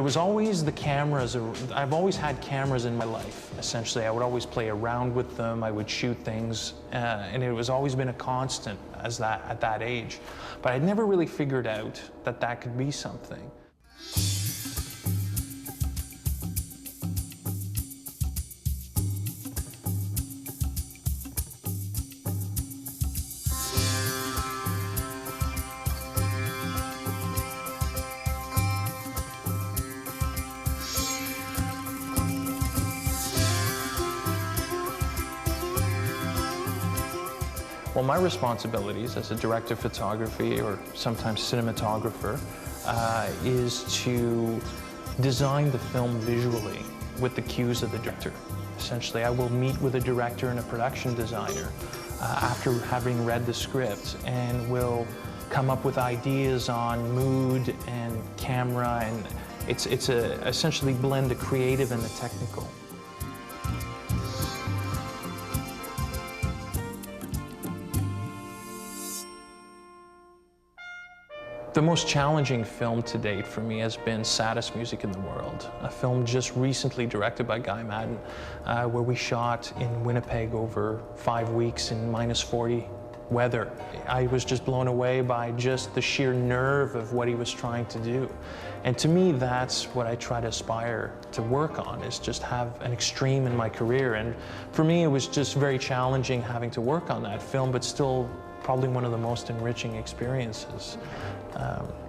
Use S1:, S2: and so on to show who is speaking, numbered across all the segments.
S1: There was always the cameras. I've always had cameras in my life, essentially. I would always play around with them. I would shoot things, and it was always been a constant at that age. But I'd never really figured out that that could be something. Well, my responsibilities as a director of photography or sometimes cinematographer is to design the film visually with the cues of the director. Essentially, I will meet with a director and a production designer after having read the script, and will come up with ideas on mood and camera, and it's essentially blend the creative and the technical. The most challenging film to date for me has been Saddest Music in the World, a film just recently directed by Guy Madden, where we shot in Winnipeg over 5 weeks in -40 weather. I was just blown away by just the sheer nerve of what he was trying to do. And to me, that's what I try to aspire to work on, is just have an extreme in my career. And for me, it was just very challenging having to work on that film, but still probably one of the most enriching experiences.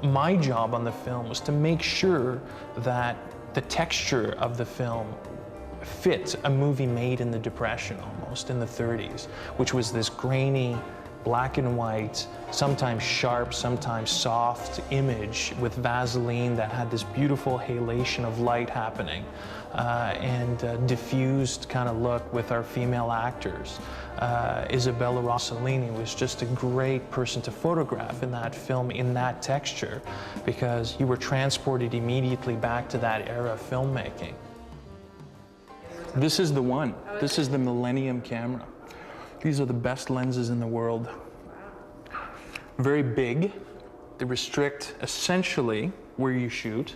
S1: My job on the film was to make sure that the texture of the film fit a movie made in the Depression, almost in the 30s, which was this grainy, black and white, sometimes sharp, sometimes soft image with Vaseline that had this beautiful halation of light happening, and diffused kind of look with our female actors. Isabella Rossellini was just a great person to photograph in that film, in that texture, because you were transported immediately back to that era of filmmaking. This is the one. This is the Millennium camera. These are the best lenses in the world. Very big. They restrict essentially where you shoot.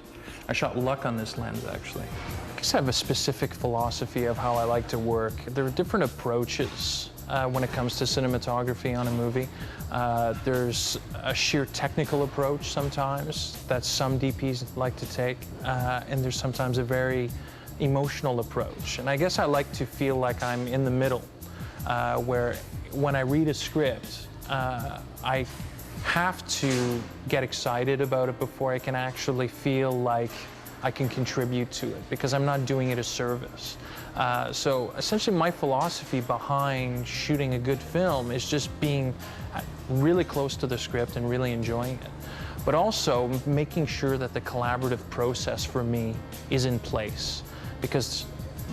S1: I shot Luc on this lens, actually. I guess I have a specific philosophy of how I like to work. There are different approaches when it comes to cinematography on a movie. There's a sheer technical approach sometimes that some DPs like to take, and there's sometimes a very emotional approach. And I guess I like to feel like I'm in the middle, where when I read a script, I have to get excited about it before I can actually feel like I can contribute to it, because I'm not doing it a service. So essentially my philosophy behind shooting a good film is just being really close to the script and really enjoying it, but also making sure that the collaborative process for me is in place, because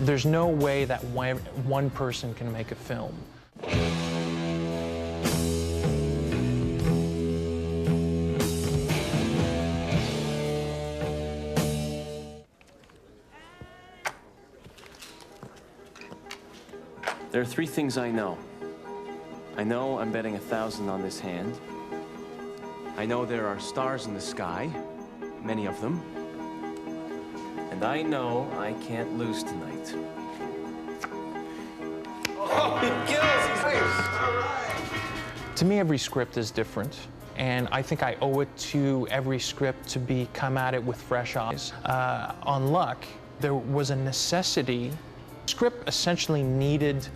S1: there's no way that one person can make a film.
S2: There are 3 things I know. I know I'm betting 1,000 on this hand. I know there are stars in the sky, many of them. And I know I can't lose tonight.
S3: Oh, he kills! He's nice! All right!
S1: To me, every script is different, and I think I owe it to every script to come at it with fresh eyes. On Luc, there was a necessity. The script essentially needed,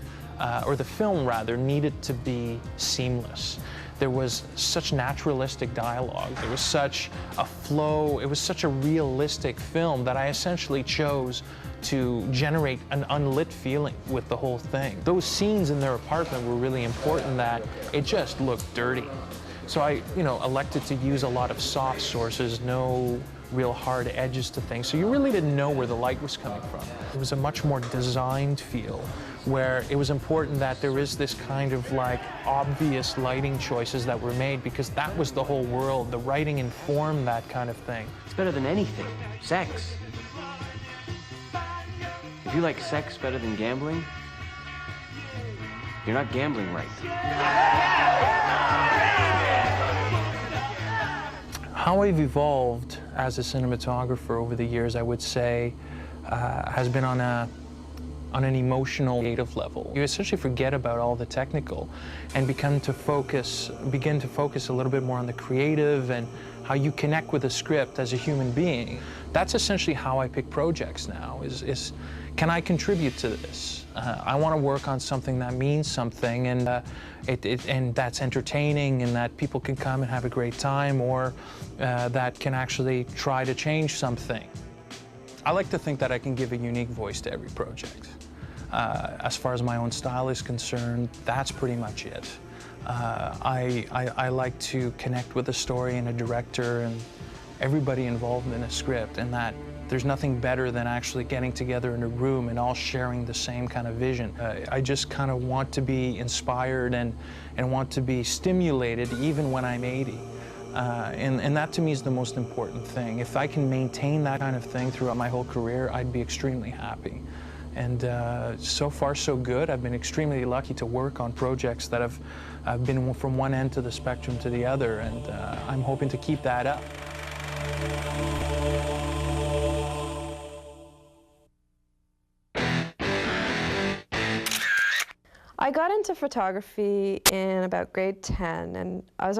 S1: or the film rather, needed to be seamless. There was such naturalistic dialogue. There was such a flow. It was such a realistic film that I essentially chose to generate an unlit feeling with the whole thing. Those scenes in their apartment were really important, that it just looked dirty. So I, elected to use a lot of soft sources, no real hard edges to things. So you really didn't know where the light was coming from. It was a much more designed feel, where it was important that there is this kind of like obvious lighting choices that were made, because that was the whole world. The writing informed that kind of thing.
S2: It's better than anything. Sex. If you like sex better than gambling, you're not gambling right.
S1: How I've evolved as a cinematographer over the years, I would say, has been on an emotional, creative level. You essentially forget about all the technical and begin to focus a little bit more on the creative and how you connect with a script as a human being. That's essentially how I pick projects now, is can I contribute to this? I want to work on something that means something, and and that's entertaining, and that people can come and have a great time, or that can actually try to change something. I like to think that I can give a unique voice to every project. As far as my own style is concerned, that's pretty much it. I like to connect with a story and a director and everybody involved in a script, and that there's nothing better than actually getting together in a room and all sharing the same kind of vision. I just kind of want to be inspired and want to be stimulated even when I'm 80. And that to me is the most important thing. If I can maintain that kind of thing throughout my whole career, I'd be extremely happy. And so far so good. I've been extremely lucky to work on projects that have been from one end to the spectrum to the other, and I'm hoping to keep that up.
S4: I got into photography in about grade 10, and I was